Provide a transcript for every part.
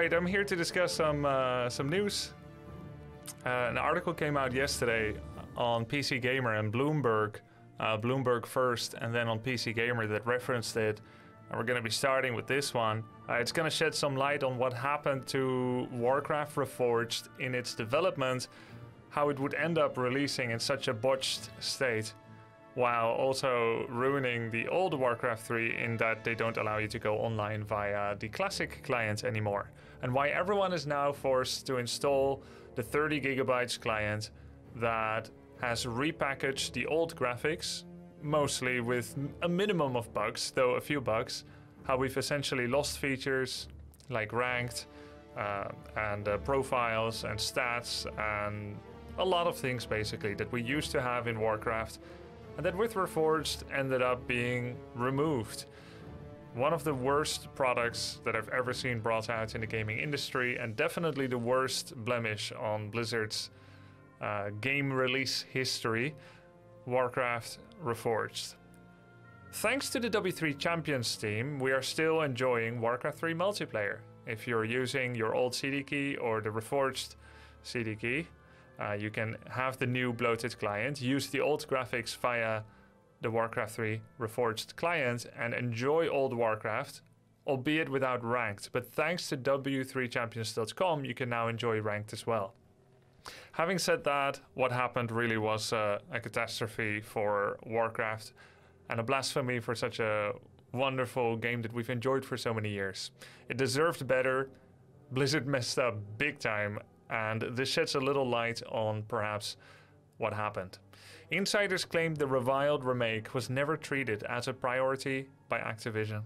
right, I'm here to discuss some news. An article came out yesterday on PC Gamer and Bloomberg, Bloomberg first, and then on PC Gamer that referenced it. And we're going to be starting with this one. It's going to shed some light on what happened to Warcraft Reforged in its development, how it would end up releasing in such a botched state, while also ruining the old Warcraft 3 in that they don't allow you to go online via the classic client anymore, and why everyone is now forced to install the 30 gigabytes client that has repackaged the old graphics, mostly with a minimum of bugs, though a few bugs, how we've essentially lost features like ranked and profiles and stats and a lot of things basically that we used to have in Warcraft, and that with Reforged ended up being removed. One of the worst products that I've ever seen brought out in the gaming industry, and definitely the worst blemish on Blizzard's game release history, Warcraft Reforged. Thanks to the W3 Champions team, we are still enjoying Warcraft 3 multiplayer. If you're using your old CD key or the Reforged CD key, you can have the new bloated client, use the old graphics via the Warcraft 3 Reforged client, and enjoy old Warcraft, albeit without ranked. But thanks to w3champions.com, you can now enjoy ranked as well. Having said that, what happened really was a catastrophe for Warcraft and a blasphemy for such a wonderful game that we've enjoyed for so many years. It deserved better. Blizzard messed up big time, and this sheds a little light on perhaps what happened. Insiders claimed the reviled remake was never treated as a priority by Activision.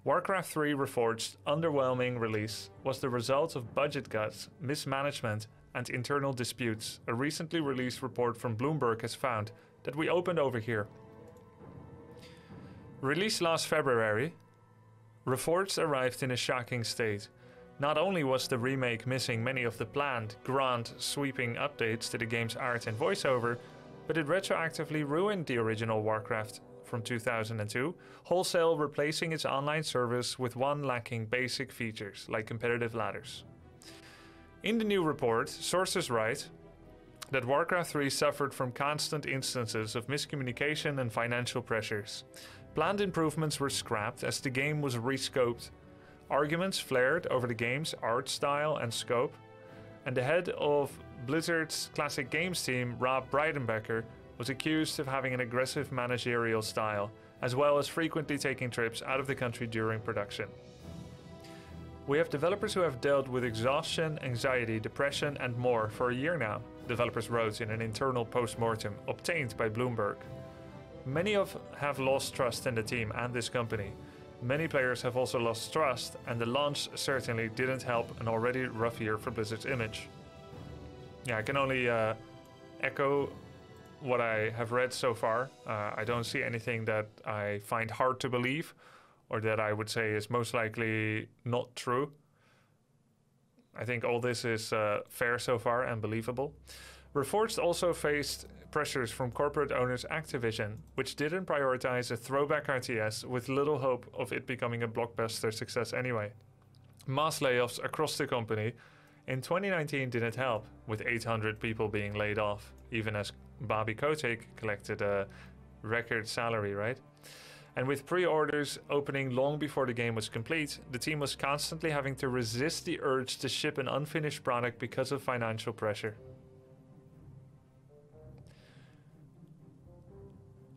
Warcraft 3 Reforged's underwhelming release was the result of budget cuts, mismanagement, and internal disputes. A recently released report from Bloomberg has found that we opened over here. Released last February, Reforged arrived in a shocking state. Not only was the remake missing many of the planned, grand, sweeping updates to the game's art and voiceover, but it retroactively ruined the original Warcraft from 2002, wholesale replacing its online service with one lacking basic features like competitive ladders. In the new report, sources write that Warcraft 3 suffered from constant instances of miscommunication and financial pressures. Planned improvements were scrapped as the game was rescoped. Arguments flared over the game's art style and scope, and the head of Blizzard's classic games team, Rob Breidenbecker, was accused of having an aggressive managerial style, as well as frequently taking trips out of the country during production. We have developers who have dealt with exhaustion, anxiety, depression, and more for a year now, developers wrote in an internal post-mortem obtained by Bloomberg. Many have lost trust in the team and this company. Many players have also lost trust, and the launch certainly didn't help an already rough year for Blizzard's image. Yeah, I can only echo what I have read so far. I don't see anything that I find hard to believe, or that I would say is most likely not true. I think all this is fair so far and believable. Reforged also faced pressures from corporate owners Activision, which didn't prioritize a throwback RTS with little hope of it becoming a blockbuster success anyway. Mass layoffs across the company in 2019 didn't help, with 800 people being laid off, even as Bobby Kotick collected a record salary, right? And with pre-orders opening long before the game was complete, the team was constantly having to resist the urge to ship an unfinished product because of financial pressure.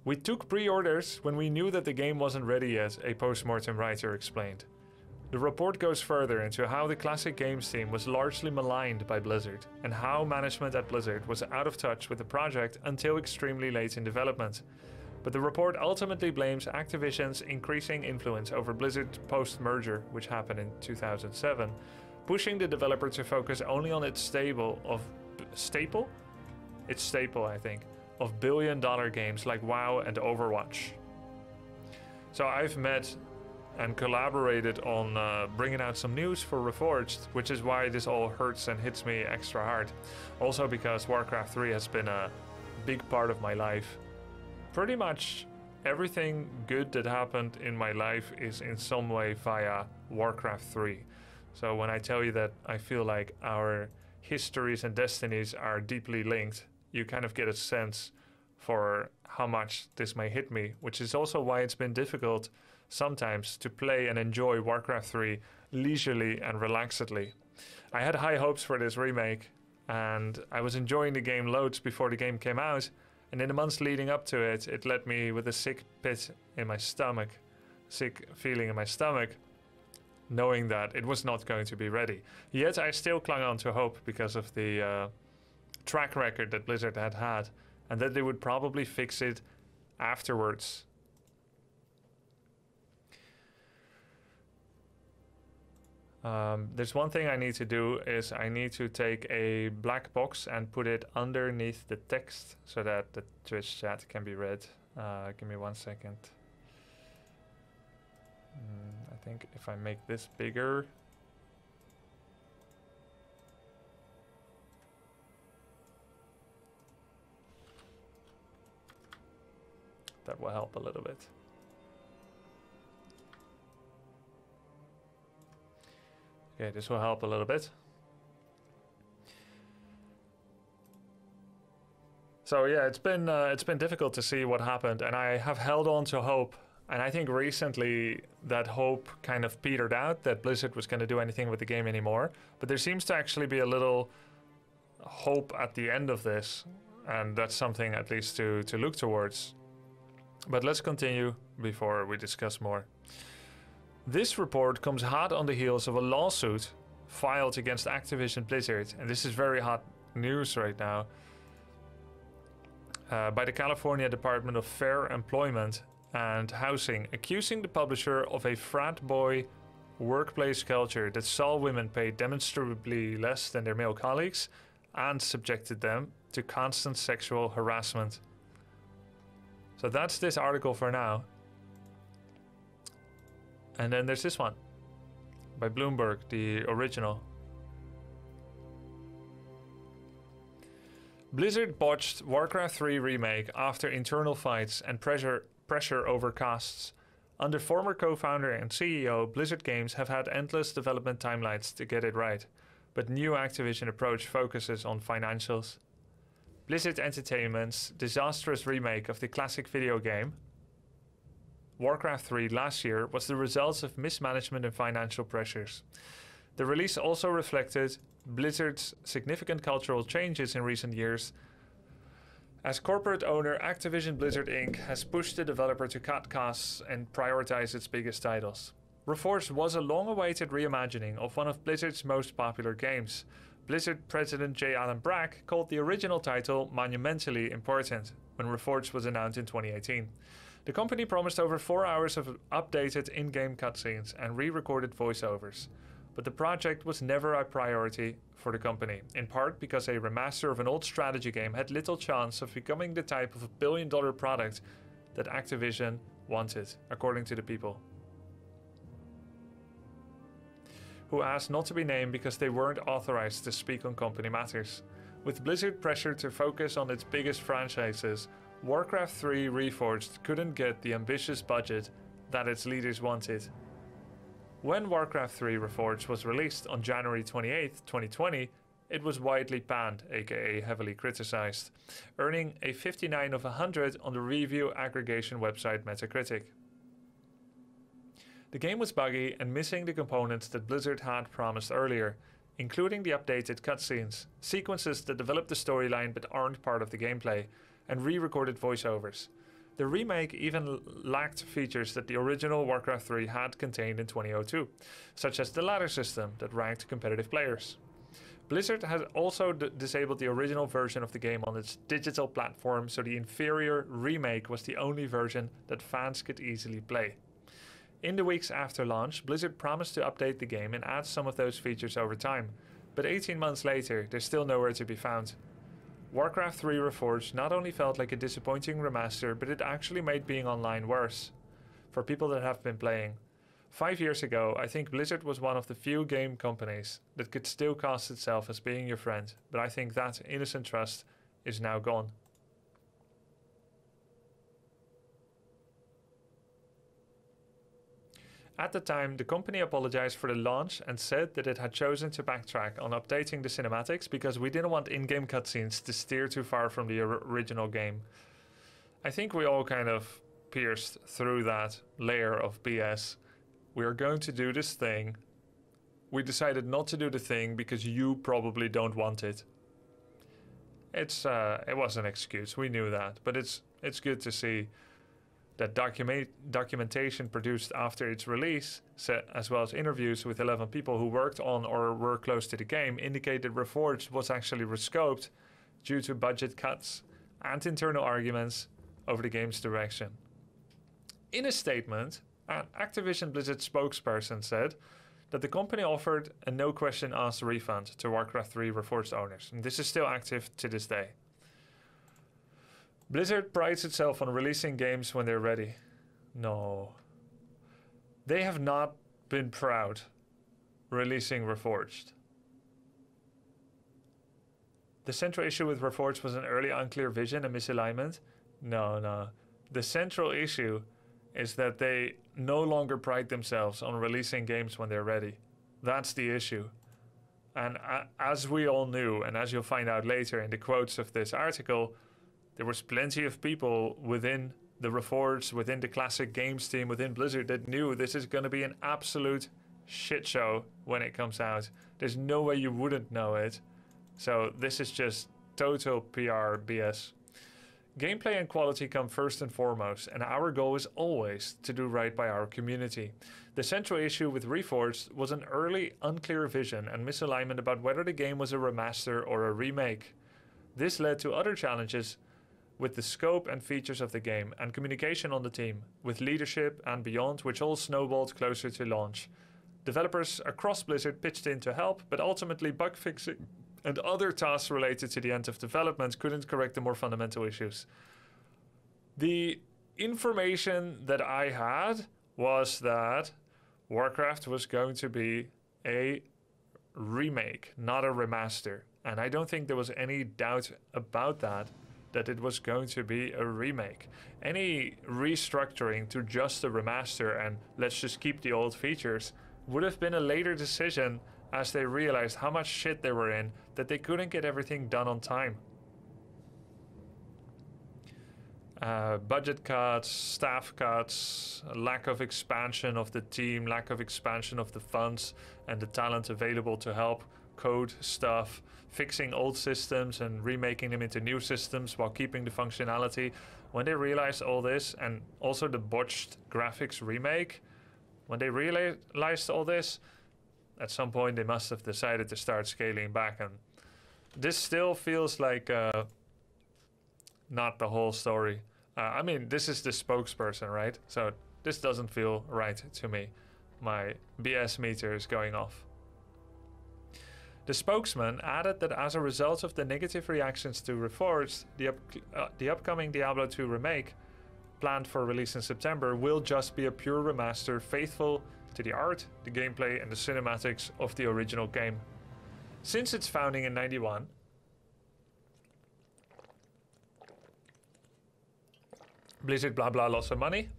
We took pre-orders when we knew that the game wasn't ready yet, a post-mortem writer explained. The report goes further into how the classic games team was largely maligned by Blizzard, and how management at Blizzard was out of touch with the project until extremely late in development. But the report ultimately blames Activision's increasing influence over Blizzard post-merger, which happened in 2007, pushing the developer to focus only on its staple, I think, of billion-dollar games like WoW and Overwatch. So I've met and collaborated on bringing out some news for Reforged, which is why this all hurts and hits me extra hard. Also because Warcraft 3 has been a big part of my life. Pretty much everything good that happened in my life is in some way via Warcraft 3. So when I tell you that I feel like our histories and destinies are deeply linked, you kind of get a sense for how much this may hit me, which is also why it's been difficult sometimes to play and enjoy Warcraft 3 leisurely and relaxedly. I had high hopes for this remake, and I was enjoying the game loads before the game came out, and in the months leading up to it, it left me with a sick feeling in my stomach, knowing that it was not going to be ready. Yet I still clung on to hope because of the track record that Blizzard had, and that they would probably fix it afterwards. There's one thing I need to do is I need to take a black box and put it underneath the text so that the Twitch chat can be read. Give me 1 second. I think if I make this bigger, that will help a little bit. Okay, this will help a little bit. So yeah, it's been difficult to see what happened, and I have held on to hope. And I think recently that hope kind of petered out, that Blizzard was going to do anything with the game anymore. But there seems to actually be a little hope at the end of this, and that's something at least to look towards. But let's continue before we discuss more. This report comes hot on the heels of a lawsuit filed against Activision Blizzard, and this is very hot news right now, by the California Department of Fair Employment and Housing, accusing the publisher of a frat boy workplace culture that saw women paid demonstrably less than their male colleagues and subjected them to constant sexual harassment. So that's this article for now. And then there's this one by Bloomberg, the original. Blizzard botched Warcraft 3 remake after internal fights and pressure over costs. Under former co-founder and CEO, Blizzard Games have had endless development timelines to get it right, but new Activision approach focuses on financials. Blizzard Entertainment's disastrous remake of the classic video game Warcraft 3 last year was the result of mismanagement and financial pressures. The release also reflected Blizzard's significant cultural changes in recent years, as corporate owner Activision Blizzard Inc. has pushed the developer to cut costs and prioritize its biggest titles. Reforged was a long-awaited reimagining of one of Blizzard's most popular games. Blizzard president J. Allen Brack called the original title monumentally important when Reforged was announced in 2018. The company promised over 4 hours of updated in-game cutscenes and re-recorded voiceovers, but the project was never a priority for the company, in part because a remaster of an old strategy game had little chance of becoming the type of billion-dollar product that Activision wanted, according to the people, who asked not to be named because they weren't authorized to speak on company matters. With Blizzard pressure to focus on its biggest franchises, Warcraft 3 Reforged couldn't get the ambitious budget that its leaders wanted. When Warcraft 3 Reforged was released on January 28, 2020, it was widely panned, aka heavily criticized, earning a 59 of 100 on the review aggregation website Metacritic. The game was buggy and missing the components that Blizzard had promised earlier, including the updated cutscenes, sequences that develop the storyline but aren't part of the gameplay, and re-recorded voiceovers. The remake even lacked features that the original Warcraft 3 had contained in 2002, such as the ladder system that ranked competitive players. Blizzard has also disabled the original version of the game on its digital platform, so the inferior remake was the only version that fans could easily play. In the weeks after launch, Blizzard promised to update the game and add some of those features over time, but 18 months later, they're still nowhere to be found. Warcraft 3 Reforged not only felt like a disappointing remaster, but it actually made being online worse for people that have been playing. 5 years ago, I think Blizzard was one of the few game companies that could still cast itself as being your friend, but I think that innocent trust is now gone. At the time, the company apologized for the launch and said that it had chosen to backtrack on updating the cinematics because we didn't want in-game cutscenes to steer too far from the original game. I think we all kind of pierced through that layer of BS. We are going to do this thing. We decided not to do the thing because you probably don't want it. It was an excuse. We knew that, but it's good to see that documentation produced after its release, as well as interviews with 11 people who worked on or were close to the game, indicated Reforged was actually rescoped due to budget cuts and internal arguments over the game's direction. In a statement, an Activision Blizzard spokesperson said that the company offered a no-question-asked refund to Warcraft 3 Reforged owners, and this is still active to this day. Blizzard prides itself on releasing games when they're ready. No. They have not been proud releasing Reforged. The central issue with Reforged was an early unclear vision and misalignment. No. The central issue is that they no longer pride themselves on releasing games when they're ready. That's the issue. And as we all knew, and as you'll find out later in the quotes of this article, there was plenty of people within the Reforged, within the classic games team, within Blizzard that knew this is going to be an absolute shit show when it comes out. There's no way you wouldn't know it. So this is just total PR BS. Gameplay and quality come first and foremost, and our goal is always to do right by our community. The central issue with Reforged was an early unclear vision and misalignment about whether the game was a remaster or a remake. This led to other challenges with the scope and features of the game and communication on the team, with leadership and beyond, which all snowballed closer to launch. Developers across Blizzard pitched in to help, but ultimately bug fixing and other tasks related to the end of development couldn't correct the more fundamental issues. The information that I had was that Warcraft was going to be a remake, not a remaster. And I don't think there was any doubt about that it was going to be a remake. Any restructuring to just a remaster and let's just keep the old features would have been a later decision as they realized how much shit they were in, that they couldn't get everything done on time. Budget cuts, staff cuts, lack of expansion of the team, lack of expansion of the funds and the talent available to help code stuff, fixing old systems and remaking them into new systems while keeping the functionality. When they realized all this, and also the botched graphics remake, when they realized all this, at some point they must have decided to start scaling back, and this still feels like not the whole story. I mean, this is the spokesperson, right? So this doesn't feel right to me. My BS meter is going off. The spokesman added that as a result of the negative reactions to Reforged, the upcoming Diablo 2 remake, planned for release in September, will just be a pure remaster faithful to the art, the gameplay and the cinematics of the original game. Since its founding in '91, Blizzard blah blah lost some money.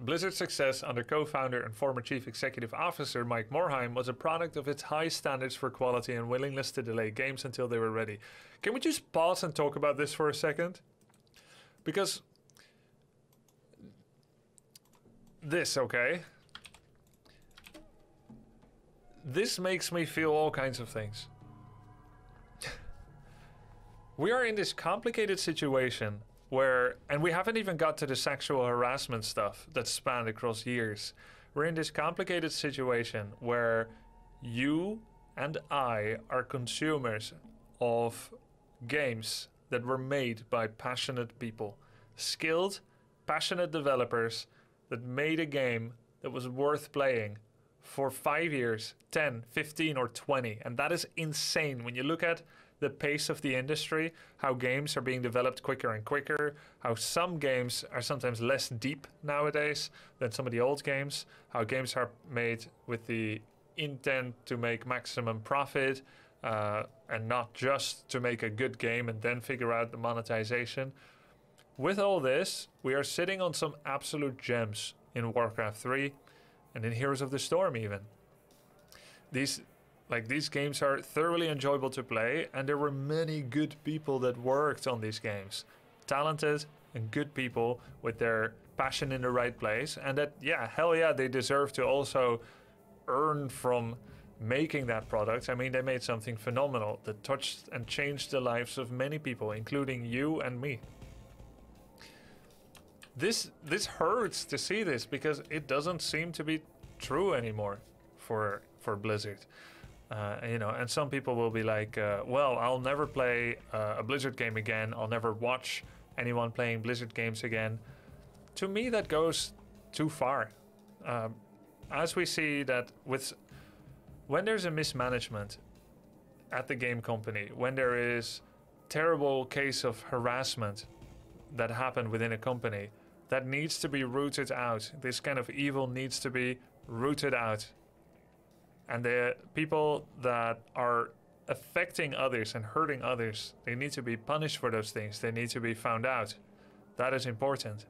Blizzard's success under co-founder and former chief executive officer Mike Morhaime was a product of its high standards for quality and willingness to delay games until they were ready. Can we just pause and talk about this for a second? Because this, okay? This makes me feel all kinds of things. We are in this complicated situation where, and we haven't even got to the sexual harassment stuff that spanned across years. We're in this complicated situation where you and I are consumers of games that were made by passionate people, skilled, passionate developers that made a game that was worth playing for 5 years, 10, 15, or 20. And that is insane when you look at the pace of the industry, how games are being developed quicker and quicker, how some games are sometimes less deep nowadays than some of the old games, how games are made with the intent to make maximum profit and not just to make a good game and then figure out the monetization. With all this, we are sitting on some absolute gems in Warcraft 3. and in Heroes of the Storm even. These games are thoroughly enjoyable to play, and there were many good people that worked on these games. Talented and good people with their passion in the right place, and that, yeah, hell yeah, they deserve to also earn from making that product. I mean, they made something phenomenal that touched and changed the lives of many people, including you and me. This hurts to see this, because it doesn't seem to be true anymore for Blizzard. You know, and some people will be like, well, I'll never play a Blizzard game again. I'll never watch anyone playing Blizzard games again. To me, that goes too far. As we see that when there's a mismanagement at the game company, when there is terrible case of harassment that happened within a company, that needs to be rooted out. This kind of evil needs to be rooted out. And the people that are affecting others and hurting others, they need to be punished for those things. They need to be found out. That is important.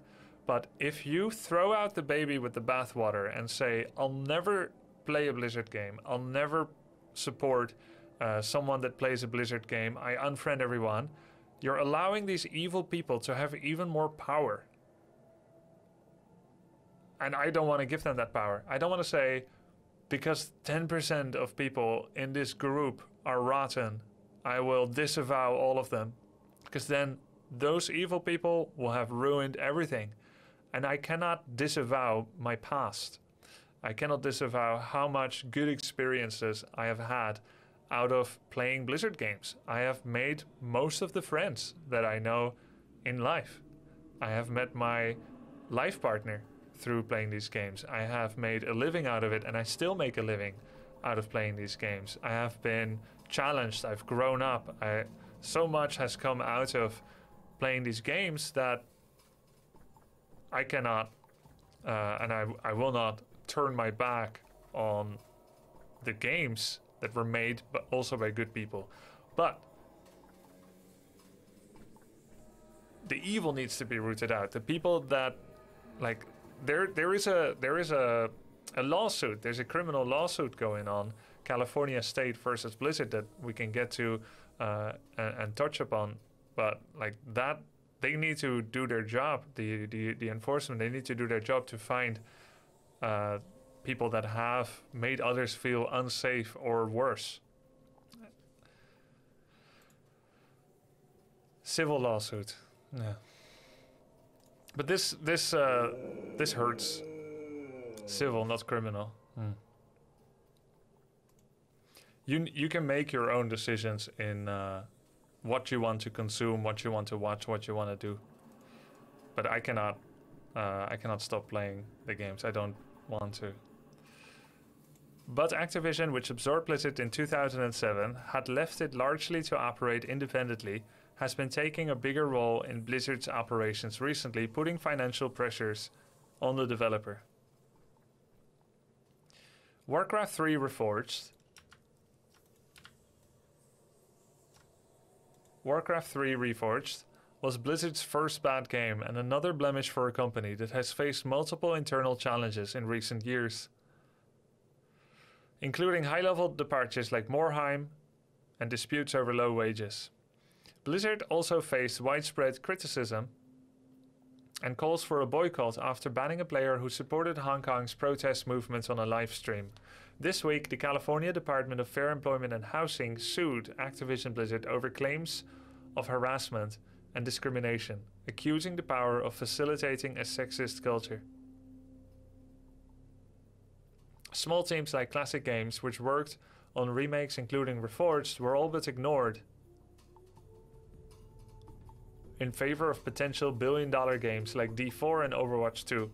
But if you throw out the baby with the bathwater and say, I'll never play a Blizzard game, I'll never support someone that plays a Blizzard game, I unfriend everyone, you're allowing these evil people to have even more power. And I don't want to give them that power. I don't want to say, because 10% of people in this group are rotten, I will disavow all of them. Because then those evil people will have ruined everything. And I cannot disavow my past. I cannot disavow how much good experiences I have had out of playing Blizzard games. I have made most of the friends that I know in life. I have met my life partner through playing these games. I have made a living out of it, and I still make a living out of playing these games. I have been challenged, I've grown up. So much has come out of playing these games that I cannot and I will not turn my back on the games that were made but also by good people. But the evil needs to be rooted out. The people that, like, there is a lawsuit. There's a criminal lawsuit going on, California State versus Blizzard, that we can get to and touch upon. But like that, they need to do their job. The enforcement, they need to do their job to find people that have made others feel unsafe or worse. Civil lawsuit, yeah. But this hurts. Civil, not criminal. You can make your own decisions in what you want to consume, what you want to watch, what you want to do. But I cannot stop playing the games. I don't want to. But Activision, which absorbed Blizzard in 2007, had left it largely to operate independently, has been taking a bigger role in Blizzard's operations recently, putting financial pressures on the developer. Warcraft 3 Reforged. Warcraft 3 Reforged was Blizzard's first bad game and another blemish for a company that has faced multiple internal challenges in recent years, including high-level departures like Morheim and disputes over low wages. Blizzard also faced widespread criticism and calls for a boycott after banning a player who supported Hong Kong's protest movements on a live stream. This week, the California Department of Fair Employment and Housing sued Activision Blizzard over claims of harassment and discrimination, accusing the power of facilitating a sexist culture. Small teams like Classic Games, which worked on remakes including Reforged, were all but ignored in favor of potential billion-dollar games like D4 and Overwatch 2.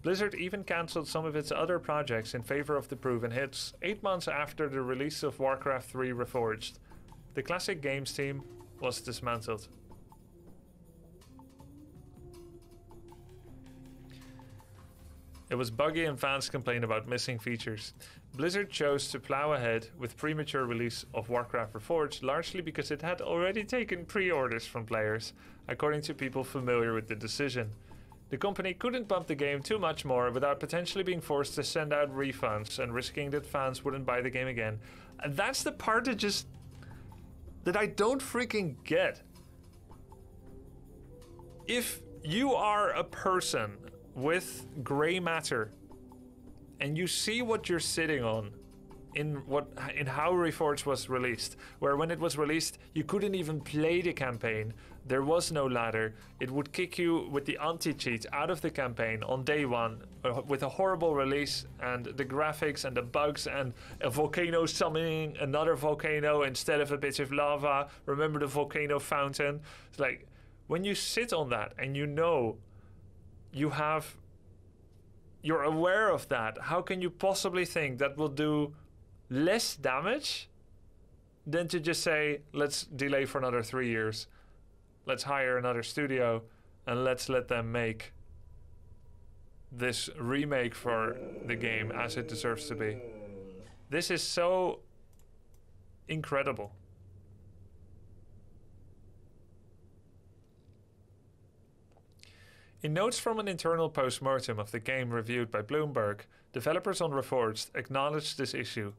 Blizzard even cancelled some of its other projects in favor of the proven hits, 8 months after the release of Warcraft 3 Reforged. The Classic Games team was dismantled. It was buggy and fans complained about missing features. Blizzard chose to plow ahead with premature release of Warcraft Reforged largely because it had already taken pre-orders from players, according to people familiar with the decision. The company couldn't bump the game too much more without potentially being forced to send out refunds and risking that fans wouldn't buy the game again. And that's the part that I don't freaking get. If you are a person with gray matter and you see what you're sitting on in how Reforged was released, where when it was released you couldn't even play the campaign, there was no ladder, it would kick you with the anti-cheat out of the campaign on day one with a horrible release, and the graphics and the bugs and a volcano summoning another volcano instead of a bit of lava. Remember the volcano fountain? It's like, when you sit on that and you know you're aware of that, how can you possibly think that will do less damage than to just say, let's delay for another 3 years, let's hire another studio, and let's let them make this remake for the game as it deserves to be. This is so incredible. In notes from an internal post-mortem of the game reviewed by Bloomberg, developers on Reforged acknowledged this issue.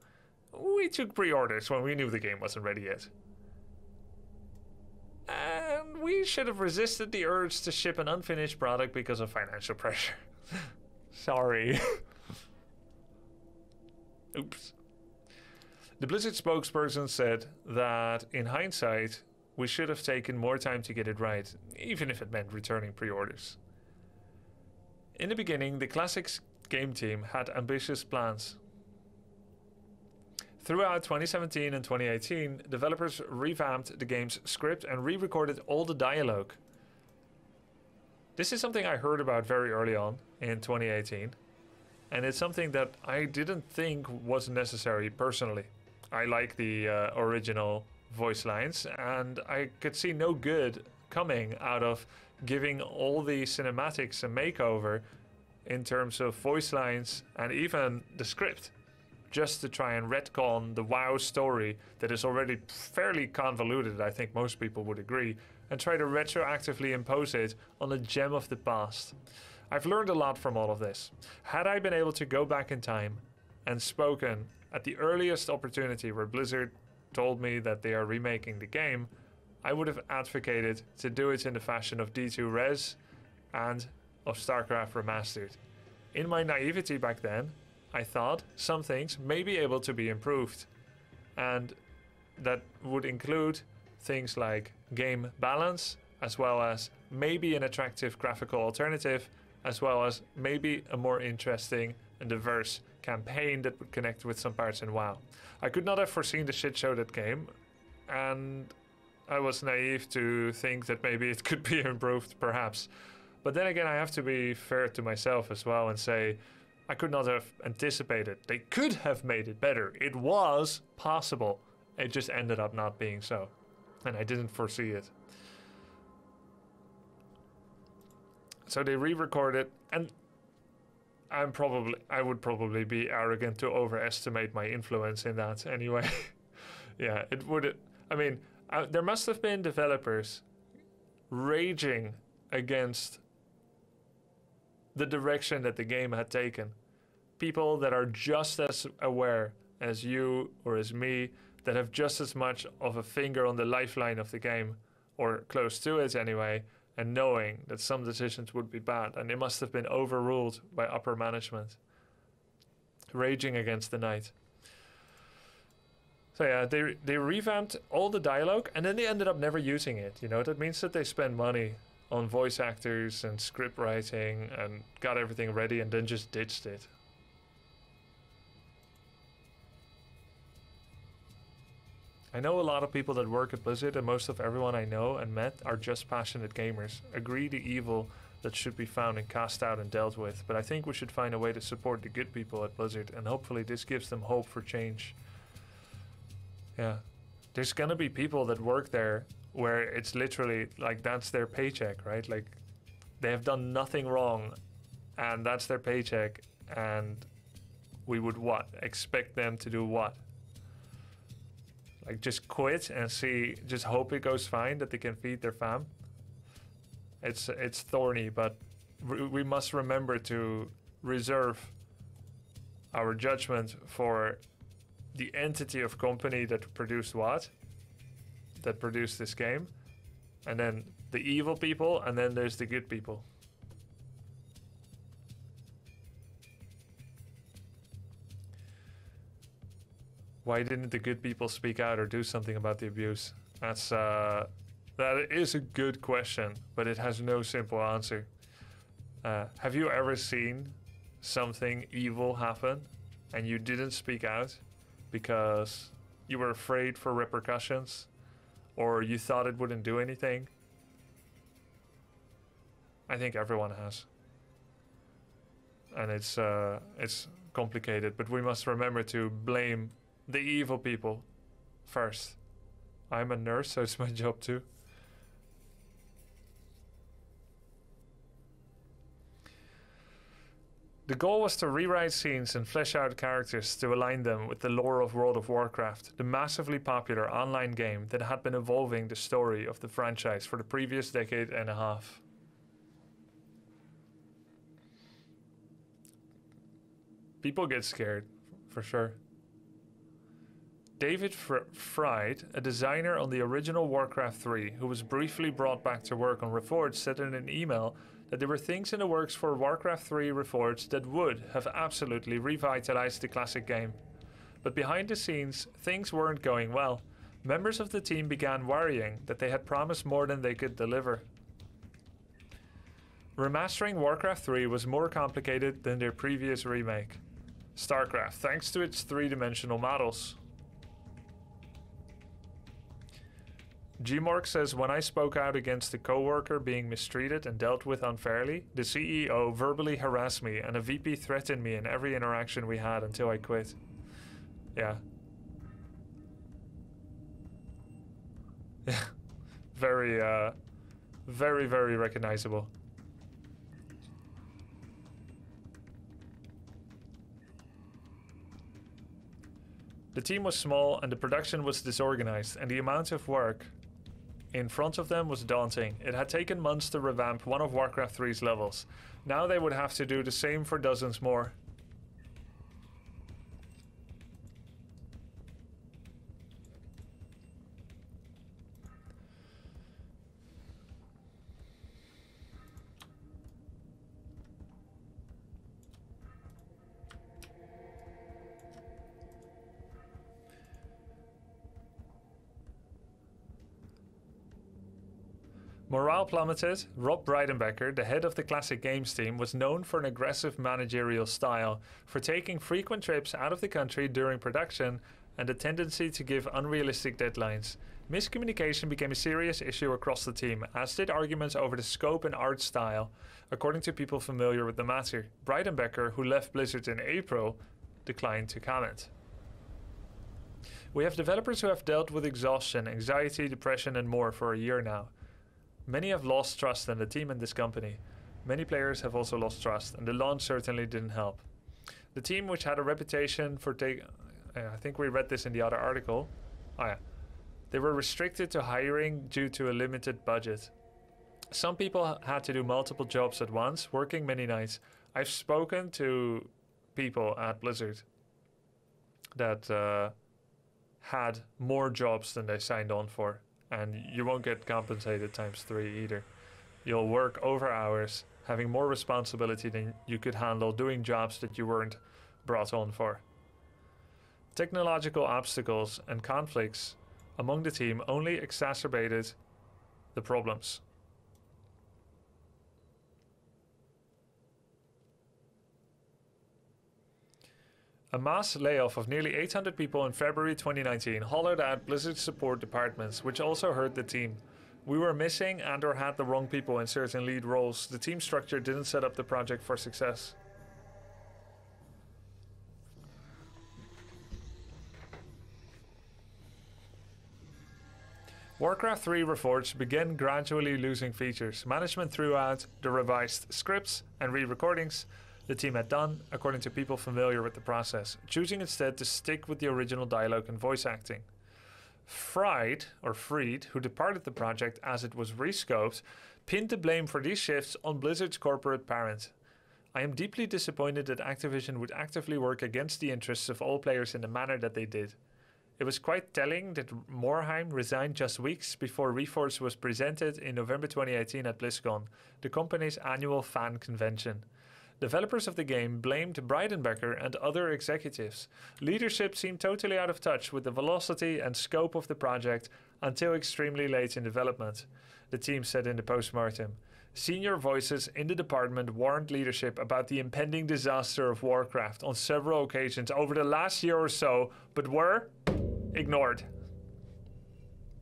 We took pre-orders when we knew the game wasn't ready yet. And we should have resisted the urge to ship an unfinished product because of financial pressure. Sorry. Oops. The Blizzard spokesperson said that, in hindsight, we should have taken more time to get it right, even if it meant returning pre-orders. In the beginning, the Classics game team had ambitious plans. Throughout 2017 and 2018, developers revamped the game's script and re-recorded all the dialogue. This is something I heard about very early on in 2018, and it's something that I didn't think was necessary personally. I like the original voice lines, and I could see no good coming out of giving all the cinematics a makeover in terms of voice lines and even the script, just to try and retcon the WoW story that is already fairly convoluted, I think most people would agree, and try to retroactively impose it on a gem of the past. I've learned a lot from all of this. Had I been able to go back in time and spoken at the earliest opportunity where Blizzard told me that they are remaking the game, I would have advocated to do it in the fashion of D2 Res and of StarCraft Remastered. In my naivety back then, I thought some things may be able to be improved, and that would include things like game balance, as well as maybe an attractive graphical alternative, as well as maybe a more interesting and diverse campaign that would connect with some parts in WoW. I could not have foreseen the shit show that came, and I was naive to think that maybe it could be improved, perhaps. But then again, I have to be fair to myself as well and say, I could not have anticipated. They could have made it better. It was possible. It just ended up not being so. And I didn't foresee it. So they re-recorded, and I would probably be arrogant to overestimate my influence in that anyway. Yeah, it would. I mean, there must have been developers raging against the direction that the game had taken. People that are just as aware as you or as me, that have just as much of a finger on the lifeline of the game, or close to it anyway, and knowing that some decisions would be bad, and they must have been overruled by upper management. Raging against the night. So yeah, they revamped all the dialogue, and then they ended up never using it. You know, that means that they spend money on voice actors and script writing and got everything ready and then just ditched it. I know a lot of people that work at Blizzard, and most of everyone I know and met are just passionate gamers. Agree the evil that should be found and cast out and dealt with, but I think we should find a way to support the good people at Blizzard, and hopefully this gives them hope for change. Yeah, there's gonna be people that work there where it's literally like that's their paycheck, right? Like they have done nothing wrong and that's their paycheck, and we would what? Expect them to do what? Like just quit and see, just hope it goes fine, that they can feed their fam? It's thorny, but we must remember to reserve our judgment for the entity of company that produced what, that produced this game, and then the evil people, and then there's the good people. Why didn't the good people speak out or do something about the abuse? That is a good question, but it has no simple answer. Have you ever seen something evil happen and you didn't speak out because you were afraid for repercussions or you thought it wouldn't do anything? I think everyone has. And it's complicated, but we must remember to blame the evil people first. I'm a nurse, so it's my job too. The goal was to rewrite scenes and flesh out characters to align them with the lore of World of Warcraft, the massively popular online game that had been evolving the story of the franchise for the previous decade and a half. People get scared, for sure. David Fried, a designer on the original Warcraft 3, who was briefly brought back to work on Reforged, said in an email that there were things in the works for Warcraft 3 Reforged that would have absolutely revitalized the classic game. But behind the scenes, things weren't going well. Members of the team began worrying that they had promised more than they could deliver. Remastering Warcraft 3 was more complicated than their previous remake, StarCraft, thanks to its three-dimensional models. Gmork says, when I spoke out against a coworker being mistreated and dealt with unfairly, the CEO verbally harassed me and a VP threatened me in every interaction we had until I quit. Yeah. Yeah. Very, very recognizable. The team was small and the production was disorganized, and the amount of work in front of them was daunting. It had taken months to revamp one of Warcraft 3's levels. Now they would have to do the same for dozens more. Morale plummeted. Rob Breidenbecker, the head of the Classic Games team, was known for an aggressive managerial style, for taking frequent trips out of the country during production, and a tendency to give unrealistic deadlines. Miscommunication became a serious issue across the team, as did arguments over the scope and art style, according to people familiar with the matter. Breidenbecker, who left Blizzard in April, declined to comment. We have developers who have dealt with exhaustion, anxiety, depression, and more for a year now. Many have lost trust in the team and this company. Many players have also lost trust, and the launch certainly didn't help. The team, which had a reputation for I think we read this in the other article. Oh yeah. They were restricted to hiring due to a limited budget. Some people had to do multiple jobs at once, working many nights. I've spoken to people at Blizzard that had more jobs than they signed on for. And you won't get compensated ×3 either. You'll work over hours, having more responsibility than you could handle, doing jobs that you weren't brought on for. Technological obstacles and conflicts among the team only exacerbated the problems. A mass layoff of nearly 800 people in February 2019 hollowed out Blizzard's support departments, which also hurt the team. We were missing and/or had the wrong people in certain lead roles. The team structure didn't set up the project for success. Warcraft 3 Reforged began gradually losing features. Management threw out the revised scripts and re-recordings the team had done, according to people familiar with the process, choosing instead to stick with the original dialogue and voice acting. Fried, who departed the project as it was rescoped, pinned the blame for these shifts on Blizzard's corporate parent. I am deeply disappointed that Activision would actively work against the interests of all players in the manner that they did. It was quite telling that Morhaime resigned just weeks before Reforged was presented in November 2018 at BlizzCon, the company's annual fan convention. Developers of the game blamed Breidenbecker and other executives. Leadership seemed totally out of touch with the velocity and scope of the project until extremely late in development, the team said in the postmortem. Senior voices in the department warned leadership about the impending disaster of Warcraft on several occasions over the last year or so, but were ignored.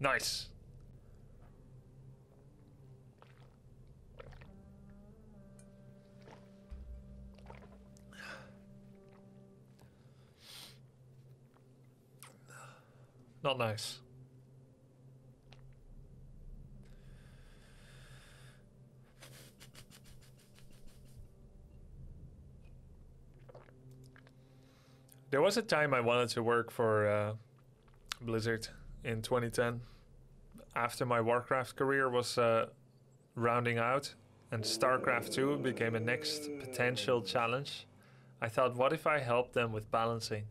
Nice. Not nice. There was a time I wanted to work for Blizzard in 2010. After my Warcraft career was rounding out and StarCraft 2 became a next potential challenge, I thought, what if I helped them with balancing?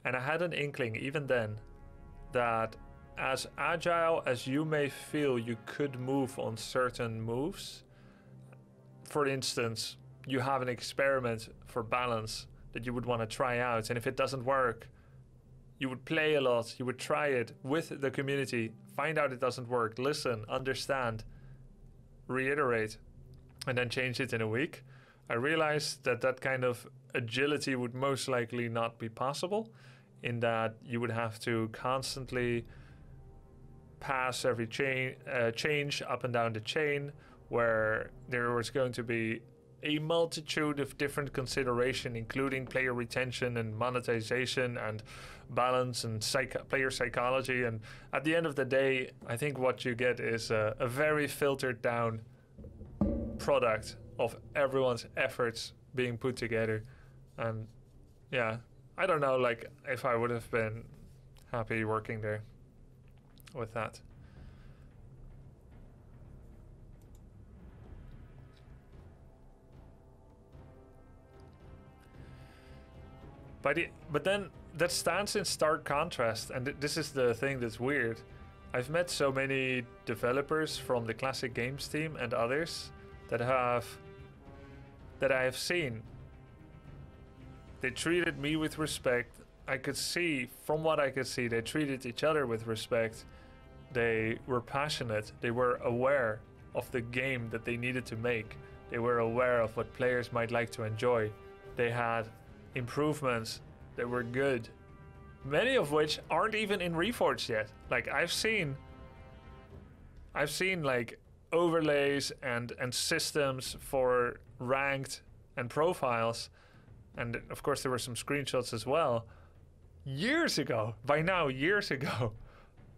And I had an inkling even then that as agile as you may feel you could move on certain moves, for instance, you have an experiment for balance that you would want to try out, and if it doesn't work, you would play a lot, you would try it with the community, find out it doesn't work, listen, understand, reiterate, and then change it in a week. I realized that that kind of agility would most likely not be possible, in that you would have to constantly pass every change up and down the chain, where there was going to be a multitude of different consideration, including player retention and monetization and balance and player psychology. And at the end of the day, I think what you get is a very filtered down product of everyone's efforts being put together. And yeah, I don't know, like, if I would have been happy working there with that. But then that stands in stark contrast, and this is the thing that's weird. I've met so many developers from the classic games team and others that I have seen. They treated me with respect. I could see, from what I could see, they treated each other with respect. They were passionate. They were aware of the game that they needed to make. They were aware of what players might like to enjoy. They had improvements that were good, many of which aren't even in Reforged yet. Like, I've seen like overlays and systems for ranked and profiles, and of course there were some screenshots as well years ago,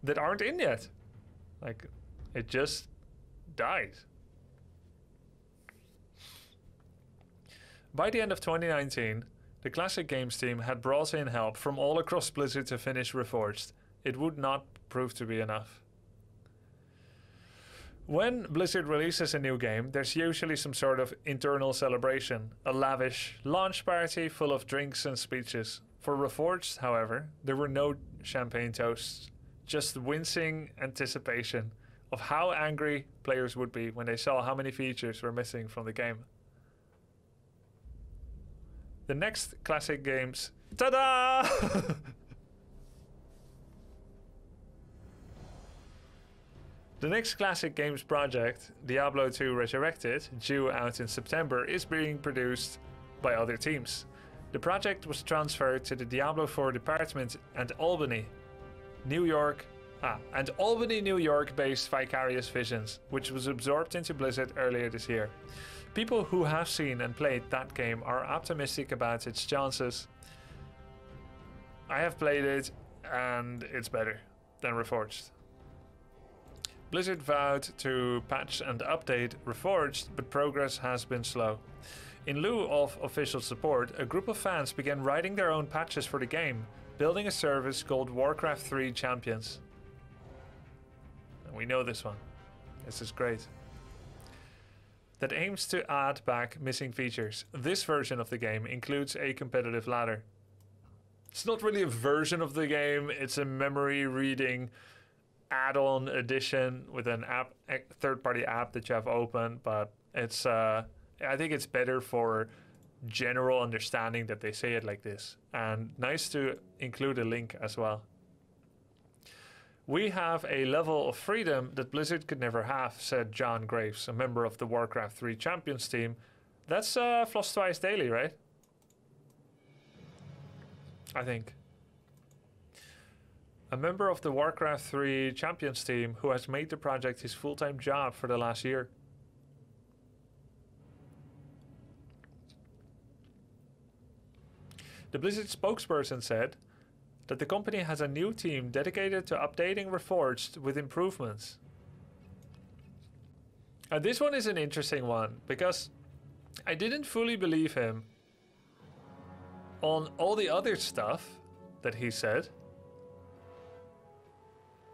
that aren't in yet. Like, it just died. By the end of 2019, the classic games team had brought in help from all across Blizzard to finish Reforged. It would not prove to be enough. When Blizzard releases a new game, there's usually some sort of internal celebration, a lavish launch party full of drinks and speeches. For Reforged, however, there were no champagne toasts, just wincing anticipation of how angry players would be when they saw how many features were missing from the game. The next classic games... Ta-da! The next classic games project, Diablo 2 Resurrected, due out in September, is being produced by other teams. The project was transferred to the Diablo 4 department and Albany, New York based Vicarious Visions, which was absorbed into Blizzard earlier this year. People who have seen and played that game are optimistic about its chances. I have played it and it's better than Reforged. Blizzard vowed to patch and update Reforged, but progress has been slow. In lieu of official support, a group of fans began writing their own patches for the game, building a service called Warcraft 3 Champions. And we know this one. This is great. that aims to add back missing features. This version of the game includes a competitive ladder. It's not really a version of the game, it's a memory reading add-on edition with an app, third-party app that you have open, but it's I think it's better for general understanding that they say it like this, and nice to include a link as well. We have a level of freedom that Blizzard could never have, said John Graves, a member of the Warcraft 3 Champions team. That's Floss Twice Daily, right? I think. A member of the Warcraft 3 Champions team who has made the project his full-time job for the last year. The Blizzard spokesperson said that the company has a new team dedicated to updating Reforged with improvements. And this one is an interesting one, because I didn't fully believe him on all the other stuff that he said,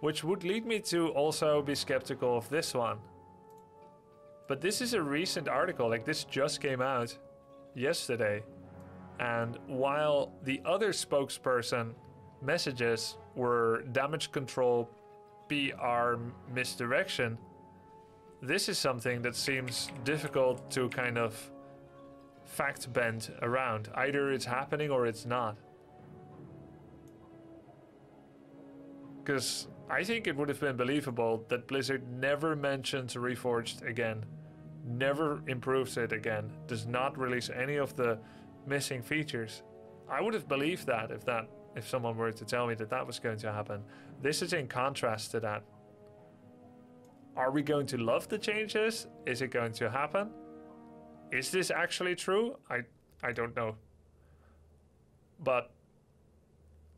which would lead me to also be skeptical of this one. But this is a recent article, like this just came out yesterday. And while the other spokesperson messages were damage control, PR misdirection, this is something that seems difficult to kind of fact bend around. Either it's happening or it's not. Because I think it would have been believable that Blizzard never mentions Reforged again, never improves it again, does not release any of the missing features. I would have believed that if someone were to tell me that that was going to happen. This is in contrast to that. Are we going to love the changes? Is it going to happen? Is this actually true? I don't know. But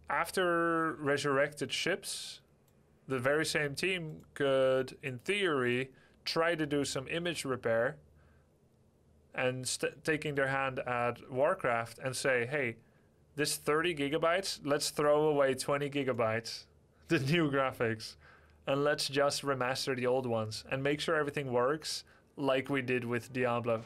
after resurrected ships, the very same team could, in theory, try to do some image repair and taking their hand at Warcraft and say, hey, this 30 gigabytes, let's throw away 20 gigabytes, the new graphics, and let's just remaster the old ones and make sure everything works like we did with Diablo.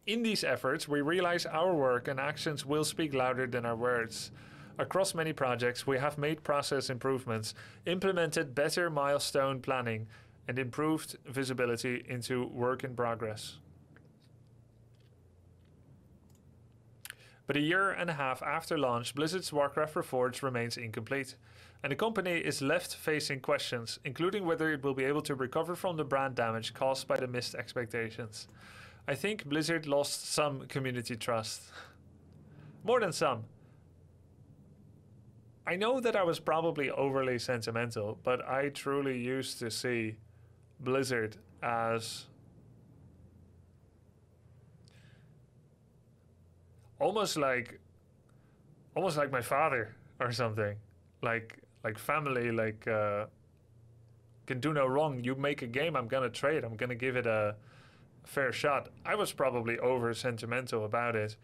In these efforts, we realize our work and actions will speak louder than our words. Across many projects, we have made process improvements, implemented better milestone planning, and improved visibility into work in progress. But a year and a half after launch, Blizzard's Warcraft Reforged remains incomplete, and the company is left facing questions, including whether it will be able to recover from the brand damage caused by the missed expectations. I think Blizzard lost some community trust. More than some. I know that I was probably overly sentimental, but I truly used to see Blizzard as almost like my father or something, like family, like can do no wrong. You make a game, I'm gonna trade, I'm gonna give it a fair shot. I was probably over sentimental about it.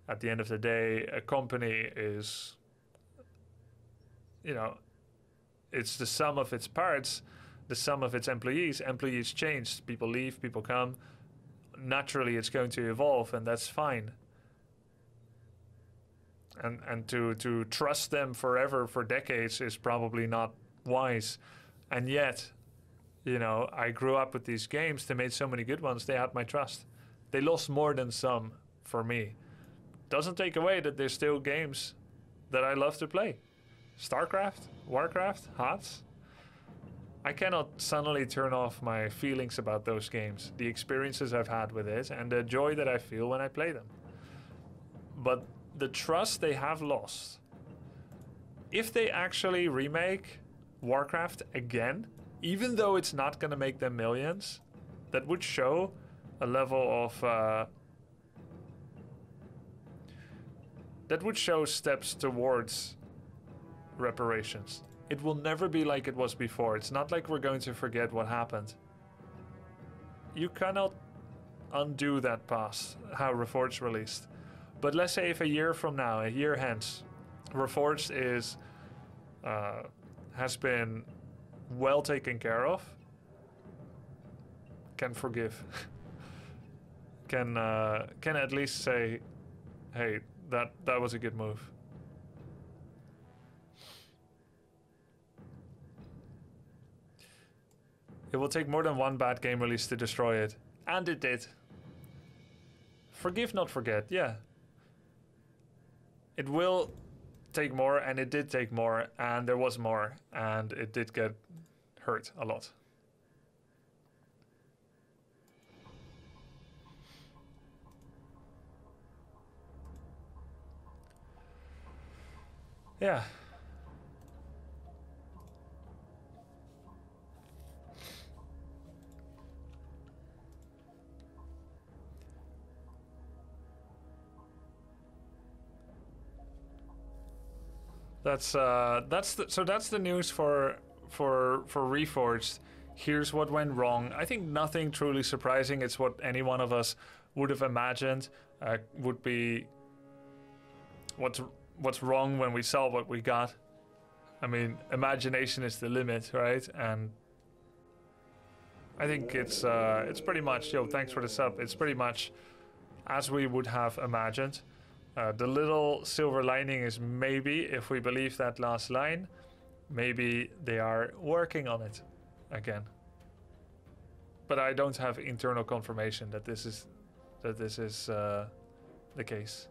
At the end of the day, a company is, you know, it's the sum of its parts, the sum of its employees. Employees change, people leave, people come. Naturally, it's going to evolve, and that's fine. And to trust them forever for decades is probably not wise. And yet, you know, I grew up with these games. They made so many good ones. They had my trust. They lost more than some for me. Doesn't take away that there's still games that I love to play. StarCraft, Warcraft, HOTS. I cannot suddenly turn off my feelings about those games, the experiences I've had with it, and the joy that I feel when I play them. But the trust they have lost, if they actually remake Warcraft again, even though it's not going to make them millions, that would show a level of that would show steps towards reparations. It will never be like it was before. It's not like we're going to forget what happened. You cannot undo that past, how Reforged released. But let's say if a year from now, a year hence, Reforged is has been well taken care of, can forgive. Can at least say, hey, that was a good move. It will take more than one bad game release to destroy it. And it did. Forgive, not forget, yeah. It will take more, and it did take more, and there was more, and it did get hurt a lot. Yeah. That's the news for Reforged. Here's what went wrong. I think nothing truly surprising. It's what any one of us would have imagined would be what's wrong when we saw what we got. I mean, imagination is the limit, right? And I think it's pretty much, yo, thanks for the sub. It's pretty much as we would have imagined. The little silver lining is maybe, if we believe that last line, maybe they are working on it again. But I don't have internal confirmation that this is the case.